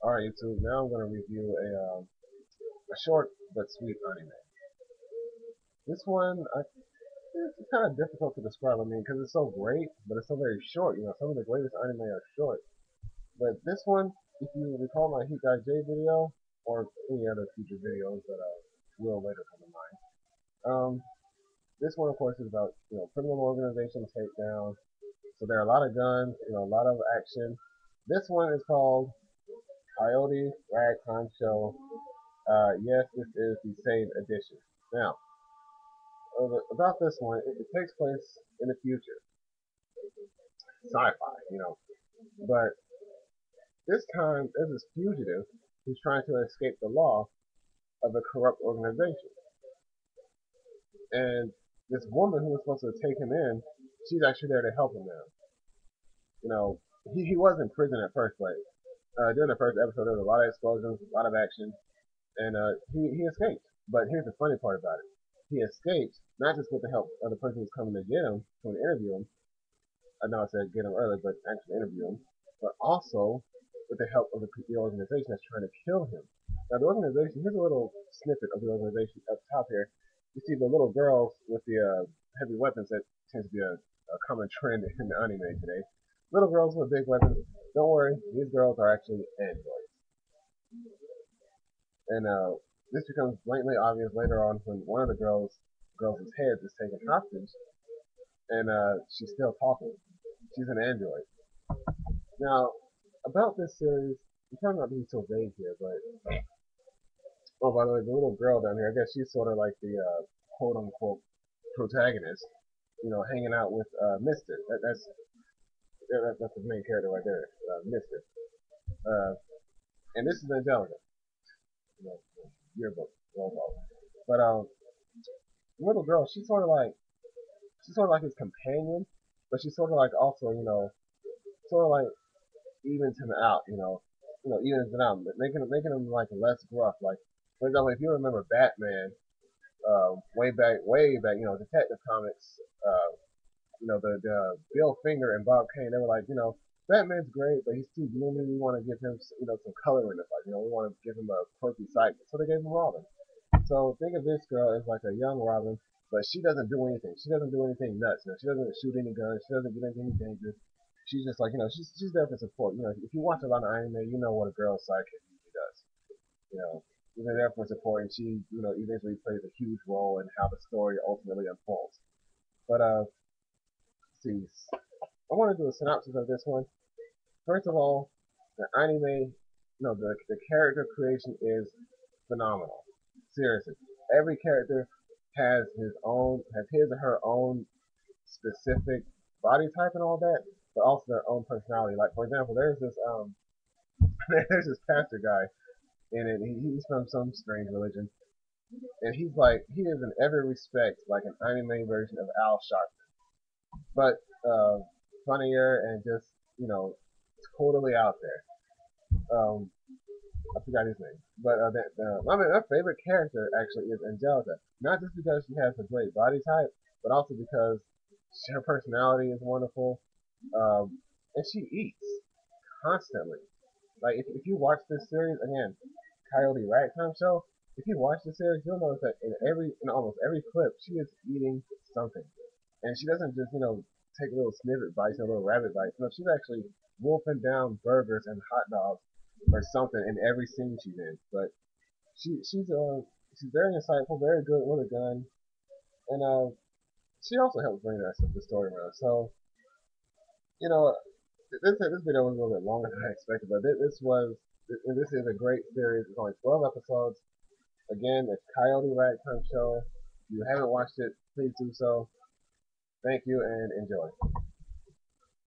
Alright, YouTube. Now I'm going to review a short but sweet anime. This one, it's kind of difficult to describe. I mean, because it's so great, but it's so very short. You know, some of the greatest anime are short. But this one, if you recall my Heat Guy J video or any other future videos that will later come to mind, this one, of course, is about criminal organization takedown. So there are a lot of guns, a lot of action. This one is called Coyote Ragtime Show. Yes, this is the same edition. Now, about this one, it takes place in the future, sci-fi, But this time, there's this fugitive who's trying to escape the law of a corrupt organization, and this woman who was supposed to take him in, she's actually there to help him now. He was in prison at first, but during the first episode, there was a lot of explosions, a lot of action, and he escaped. But here's the funny part about it: he escaped not just with the help of the person who's coming to get him to interview him. I know I said get him early, but actually interview him, but also with the help of the organization that's trying to kill him. Now, the organization, here's a little snippet of the organization up top here. You see the little girls with the heavy weapons that tends to be a common trend in the anime today. Little girls with big weapons. Don't worry, these girls are actually androids. And this becomes blatantly obvious later on when one of the girls' head is taken hostage, and she's still talking. She's an android. Now, about this series, I'm trying not to be so vague here, but oh, by the way, the little girl down here, I guess she's sort of like the quote unquote protagonist, hanging out with Mister. That's the main character right there, Mister. Uh, and this is Angelica, you know, yearbook, roll call. But the little girl, she's sort of like his companion, but she's sort of like also, sort of like evens him out, evens him out, making him like less gruff. Like, for example, if you remember Batman, way back, Detective Comics, the Bill Finger and Bob Kane, they were like, Batman's great, but he's too gloomy. We want to give him, some color in the fight. We want to give him a quirky side. So they gave him Robin. So think of this girl as like a young Robin, but she doesn't do anything. She doesn't do anything nuts. She doesn't shoot any guns. She doesn't get anything dangerous. She's just like, she's there for support. If you watch a lot of anime, you know what a girl's sidekick usually does. You know, she's there for support, and she, eventually plays a huge role in how the story ultimately unfolds. But see, I want to do a synopsis of this one. First of all, the anime, the character creation is phenomenal. Seriously, every character has his or her own specific body type and all that, but also their own personality. Like for example, there's this there's this pastor guy in it. He's from some strange religion, and he is in every respect like an anime version of Al Sharpton, but funnier and just totally out there. I forgot his name, but my favorite character actually is Angelica. Not just because she has a great body type, but also because her personality is wonderful, and she eats constantly. Like if you watch this series again, Coyote Ragtime Show, if you watch the series, you'll notice that in almost every clip, she is eating something, and she doesn't just take little snippet bites or little rabbit bites. No, she's actually wolfing down burgers and hot dogs or something in every scene she's in. But she's very insightful, very good with a gun, and she also helps bring the story around. So this video was a little bit longer than I expected, but this is a great series. It's only 12 episodes. Again, it's Coyote Ragtime Show. If you haven't watched it, please do so. Thank you and enjoy.